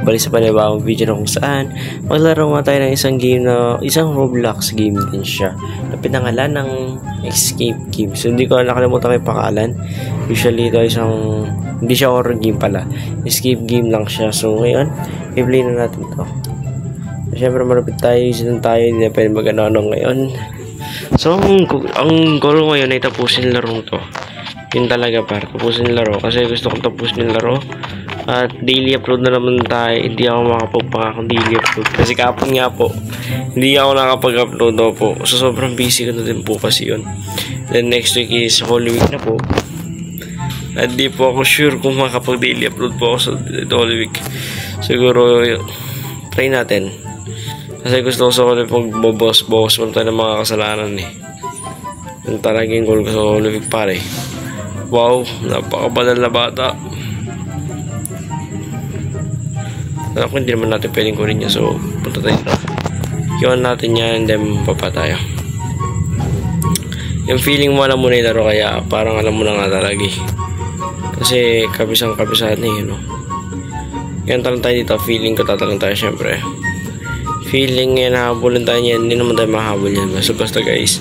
balik sa panibawang video na kung saan maglaro nga tayo ng isang Roblox game din siya na pinangalan ng Escape Game. So hindi ko nakalimutan yung pangalan. Usually ito hindi siya horror game pala, escape game lang siya. So ngayon i-play na natin to. So, syempre malapit tayo, hindi na pwede mag-ano ngayon. So ang goal ngayon ay tapusin larong to. Yun talaga par, tapusin laro kasi gusto kong tapusin yung laro. At daily upload na naman tayo. Hindi ako makapagpangakong daily upload kasi kapon nga po hindi ako nakapag-upload po. So sobrang busy ko na din po kasi yun. Then next week is Holy Week na po. At di po ako sure kung makapag daily upload po ako sa Holy Week. Siguro try natin. Kasi gusto ko sa Holy Week magbabawas mo tayo ng mga kasalanan eh. Yung talagang goal ko sa Holy Week pare. Wow, napakabanal na bata. Ako hindi naman natin pwedeng kunin niya. So punta tayo na. Iwan natin yan and then papa tayo. Yung feeling mo alam mo na yung laro kaya parang alam mo na nga talaga eh. Kasi kabisang-kabisahan eh, no? Yan talang tayo dito. Feeling ko tatalang tayo syempre. Feeling yan, nahabulan tayo yan. Hindi naman tayo mahabol yan. Basta guys.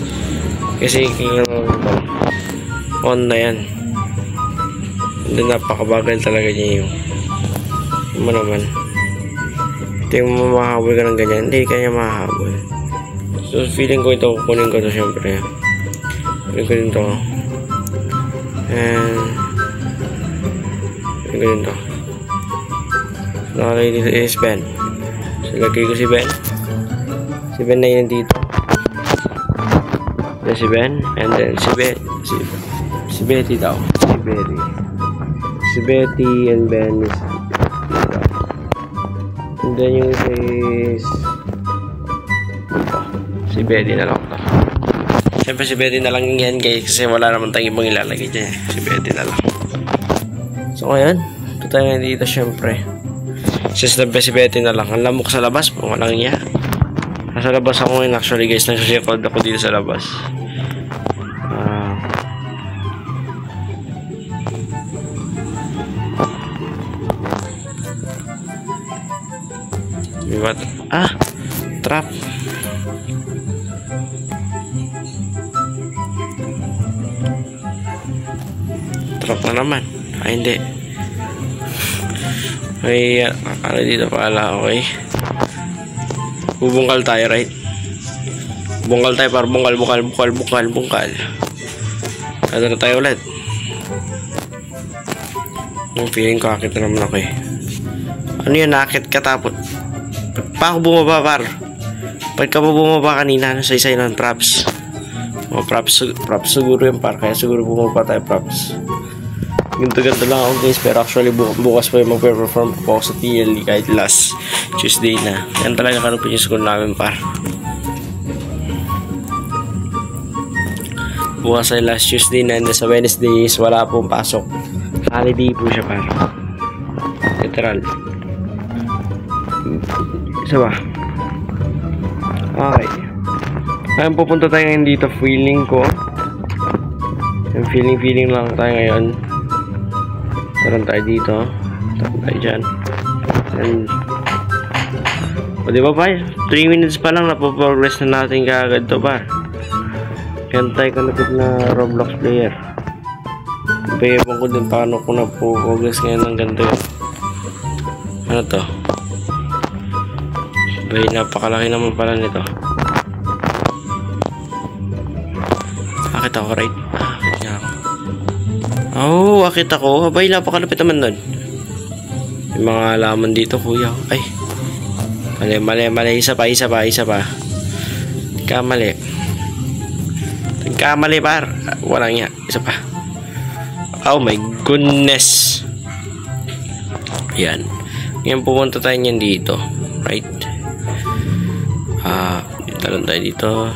Kasi on na yan. Hindi napakabagal talaga niya yung mo naman. Ito yung mahahabol ka ng ganyan. Hindi kanya mahahabol. So feeling ko ito. Kunin ko ito syempre. Kunin ko din ito. And kunin ko din ito. So nakalagay dito is Ben. So lagay ko si Ben. Si Ben na yun dito. Then si Ben. And then si Betty daw. Si Betty and Ben is and then yung is si Betty na lang to. Siyempre si Betty na lang yan guys kasi wala naman tayong ibang ilalagay dyan. Si Betty na lang. So ngayon ito tayo dito syempre. Since si Betty na lang. Ang lamok sa labas po. Walang niya. Nasa labas ako ngayon actually guys. Nagsusikod ako dito sa labas. Trap. Trap na naman. Ay hindi. May ano dito pala. Okay. Bubungkal tayo right. Bungkal tayo para bungkal. Ano na tayo ulit. Yung feeling ko akit na naman ako eh. Ano yun, nakit ka tapos pa ako bumaba par. Pagka pa bumaba kanina sa isa ng props. O props siguro yung par. Kaya siguro bumaba tayo props. Ganto lang ako guys. Pero actually bukas pa yung mag-perform po ako sa TLE kahit last Tuesday na. Yan talaga kanupin yung school namin par. Bukas ay last Tuesday na. And sa Wednesday is wala pong pasok. Holiday po siya par. Literal. Isa ba? Okay. Ngayon pupunta tayo ngayon dito. Feeling ko yung feeling lang tayo ngayon. Taran tayo dito. Taran tayo dyan. And o diba ba? 3 minutes pa lang napoprogress na natin kaagad to par. Yan tayo kanapit na Roblox player. Bayabang ko din paano ko napoprogress ngayon ng ganito. Ano to? Bay, napakalaki naman pala nito. Akit ako right? Akit niya ako. Oh, akit ako. Bay, napakalapit naman nun. May mga halaman dito kuya. Ay. Mali. Isa pa. Kamali par. Walang nga. Isa pa. Oh my goodness. Yan. Ngayon pupunta tayo niyan dito. Right? Talon tayo dito.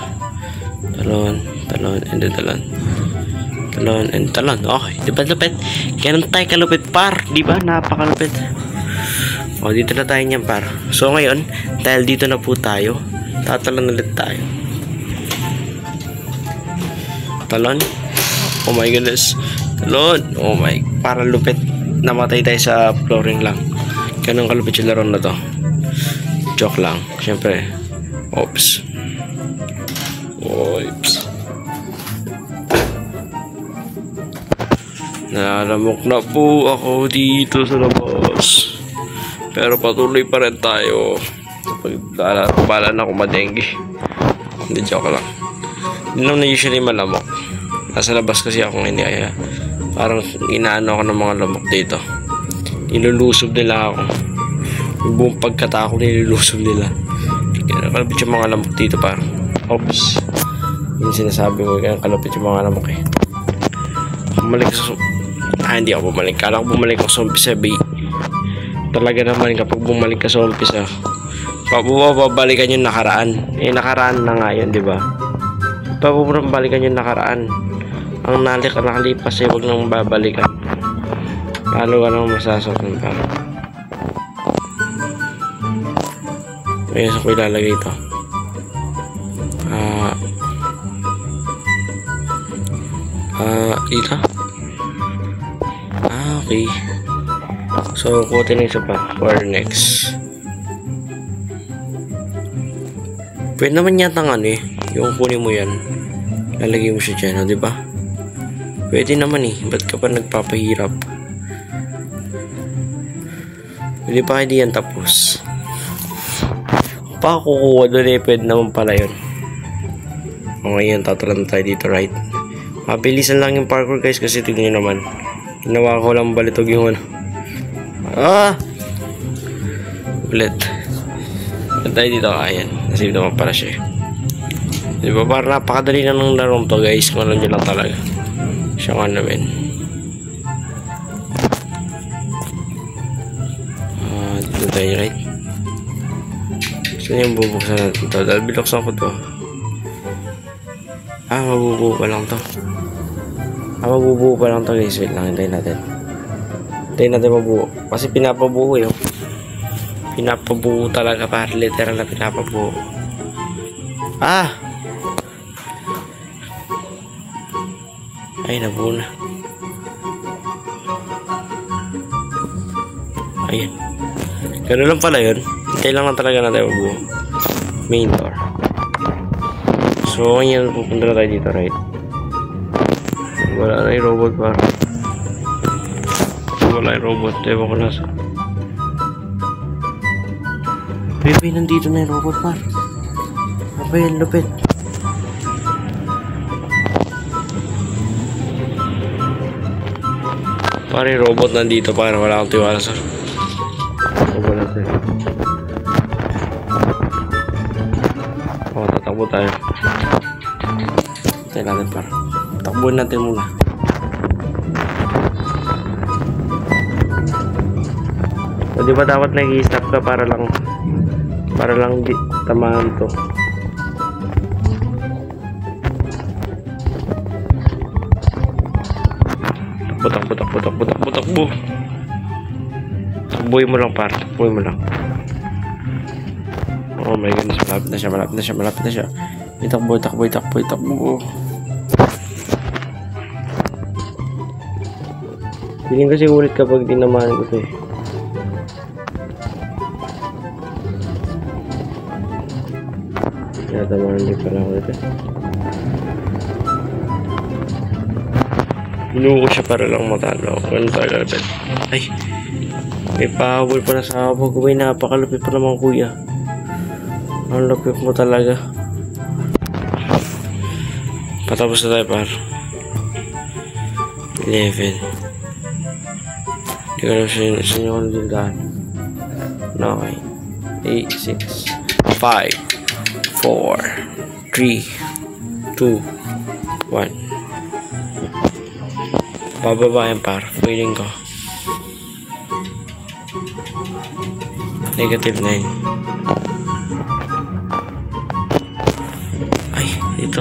Talon. And then talon and talon. Okay. Diba lupit? Ganun tayo kalupit par. Diba? Napakalupit. O, dito na tayo niyan par. So ngayon, dahil dito na po tayo, tatalon ulit tayo. Talon. Oh my goodness. Talon. Oh my. Para lupit. Namatay tayo sa flooring lang. Ganun kalupit yung laro na to. Joke lang. Siyempre. Oops. Nalamok na po ako dito sa labas. Pero patuloy pa rin tayo. Paglalaro na ako madengge. Hindi, joke lang. Hindi naman usually malamok. Nasa labas kasi ako ngayon, kaya parang inaano ako ng mga lamok dito. Nilulusob nila ako. Yung buong pagkatako nilulusob nila. Kaya kalapit yung mga lamok dito parang. Oops. Yung sinasabi ko, kaya kalapit yung mga lamok eh. Bumalik sa... hindi ako bumalik. Kala ko bumalik ako sa umpisa, talaga naman kapag bumalik ka sa umpisa, babalikan yung nakaraan. Nakaraan na nga yun, diba? Babalikan yung nakaraan. Ang nakalipas eh, huwag nang babalikan. Lalo ka nang masasaktan pa. Ngayon sa ko ilalagay ito. Dito. Okay. So, kutin na isa pa for next. Pwede naman yata nga yung kunin mo yan, lalagay mo siya dyan, diba? Pwede naman ba't ka pa nagpapahirap? Pwede pa hindi yan tapos. Pa kukuha doon pwede naman pala yun. O ngayon, tatalan tayo dito, right? Mabilisan lang yung parkour guys, kasi tignan nyo naman. Ginawa ko lang balitog yung ano. Ulit. Tayo dito, ayan. Nasave naman pala siya. Diba, parang napakadali na ng larong to guys. Kung alam nyo lang talaga. Siya nga namin. Dito tayo, right? Saan yung bubuksan natin to? Dahil binuksan ko to. Mabubuo pa lang to. Mabubuo pa lang to guys. Wait lang, hintayin natin. Hintayin natin mabuo. Kasi pinapabuo yun. Pinapabuo talaga, para literal na pinapabuo. Ay, nabuo na. Ayun. Ganun lang pala yun. Kailangan talaga natin mabuo. Main door. So, ngayon pupunta na tayo dito, right? Wala na yung robot pa. Wala yung robot. Ewan ko nasa. Bebe, nandito na yung robot pa. Apa yan, lupit. Parang yung robot nandito, parang wala akong tiwala sa robot natin. Tatakbo tayo. Tayo natin para. Takbuhin natin muna. O di ba dapat nag-i-stop ka para lang di tamahan to. Takbo. Takbuhin mo lang para. Takbuhin mo lang. Oh my goodness, malapit na siya. Takbo. Feeling kasi ulit kapag dinamahan ko ito Tamahan din pala ako ito. Binuho ko siya para lang matalo. Ganun tayo agad. Ay, may pahabol pa na sa habog. May napakalupit pa naman kuya. Ang lupit mo talaga. Patapos na tayo par. 11. Hindi ko alam sa inyo kung dildaan. 9 8 6 5 4 3 2 1. Bababa yan par. Feeling ko -9. Ay, ito.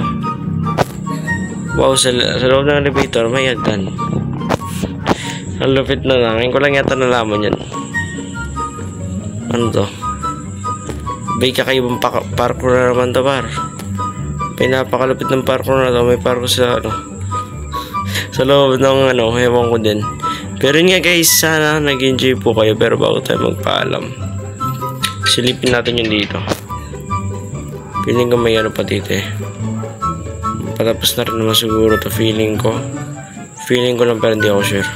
Wow, sa loob ng elevator may hagdan. Ang lupit na lang. Ngayon ko lang yata nalaman yan. Ano to? May kakaibang parkour na naman to par. Pinapakalupit ng parkour na to. May parkour sa sa loob ng ewan ko din. Pero yun nga guys, sana nag-enjoy po kayo. Pero bago tayo magpaalam, silipin natin yun dito. Feeling ko may ano pa dito eh. Patapos na rin naman siguro to, feeling ko. Feeling ko lang pero hindi ako sure.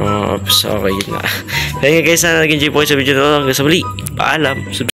Oops, okay na. Kaya guys, sana nag-enjoy po kayo sa video na ito. Hanggang sa muli, paalam.